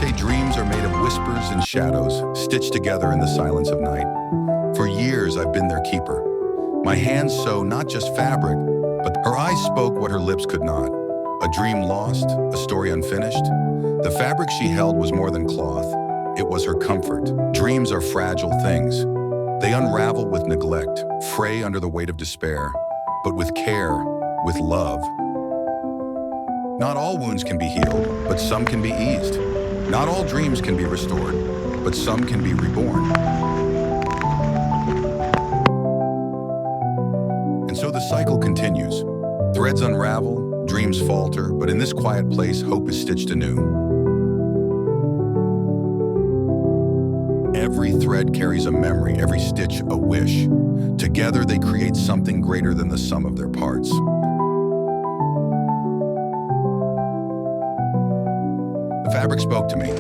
say dreams are made of whispers and shadows, stitched together in the silence of night. For years, I've been their keeper. My hands sew not just fabric, but her eyes spoke what her lips could not. A dream lost, a story unfinished. The fabric she held was more than cloth. It was her comfort. Dreams are fragile things. They unravel with neglect, fray under the weight of despair. But with care, with love. Not all wounds can be healed, but some can be eased. Not all dreams can be restored, but some can be reborn. And so the cycle continues. Threads unravel, dreams falter, but in this quiet place, hope is stitched anew. Every thread carries a memory, every stitch a wish. Together they create something greater than the sum of their parts. The fabric spoke to me,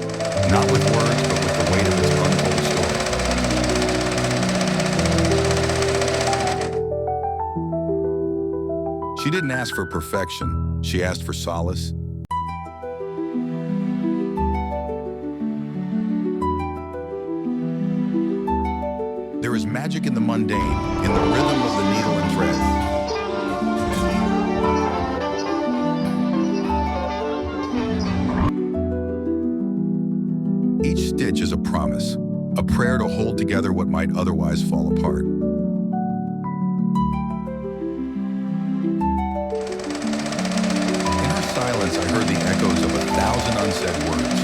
not with words, but with the weight of its untold story. She didn't ask for perfection, she asked for solace. There is magic in the mundane, in the rhythm of the needle and thread. Each stitch is a promise, a prayer to hold together what might otherwise fall apart. In her silence, I heard the echoes of 1,000 unsaid words.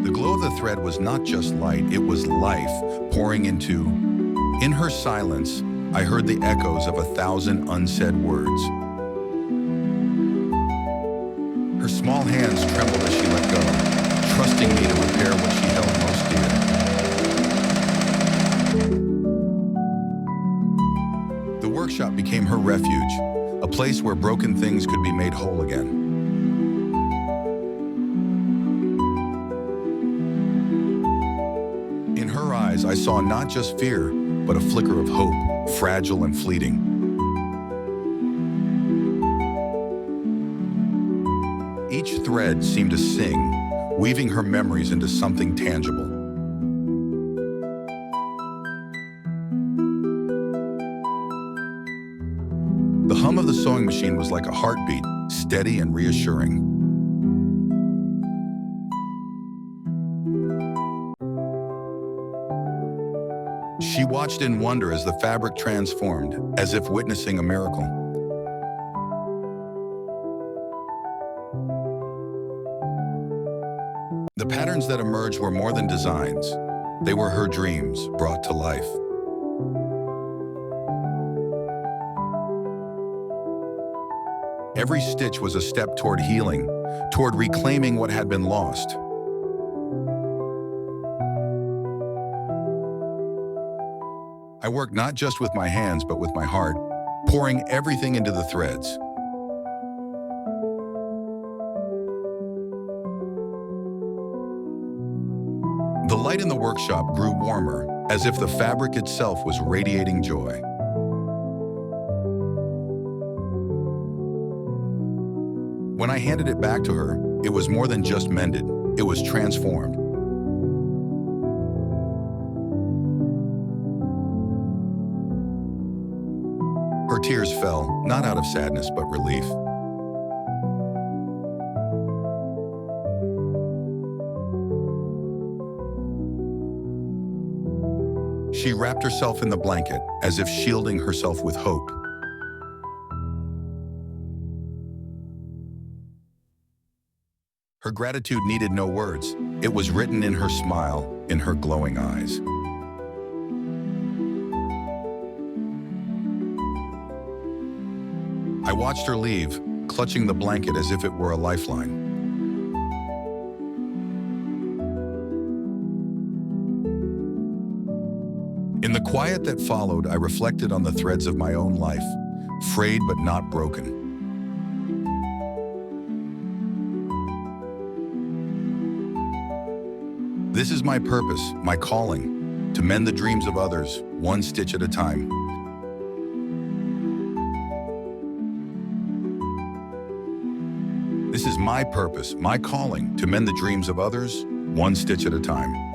The glow of the thread was not just light, it was life pouring into. In her silence, I heard the echoes of 1,000 unsaid words. Her small hands trembled as she let go, trusting me to repair what she held most dear. The workshop became her refuge, a place where broken things could be made whole again. In her eyes, I saw not just fear, but a flicker of hope, fragile and fleeting. Each thread seemed to sing, weaving her memories into something tangible. The hum of the sewing machine was like a heartbeat, steady and reassuring. She watched in wonder as the fabric transformed, as if witnessing a miracle. The patterns that emerged were more than designs. They were her dreams brought to life. Every stitch was a step toward healing, toward reclaiming what had been lost. I worked not just with my hands, but with my heart, pouring everything into the threads. The light in the workshop grew warmer, as if the fabric itself was radiating joy. When I handed it back to her, it was more than just mended, it was transformed. Her tears fell, not out of sadness, but relief. She wrapped herself in the blanket, as if shielding herself with hope. Her gratitude needed no words. It was written in her smile, in her glowing eyes. I watched her leave, clutching the blanket as if it were a lifeline. In the quiet that followed, I reflected on the threads of my own life, frayed but not broken. This is my purpose, my calling, to mend the dreams of others, one stitch at a time. This is my purpose, my calling, to mend the dreams of others, one stitch at a time.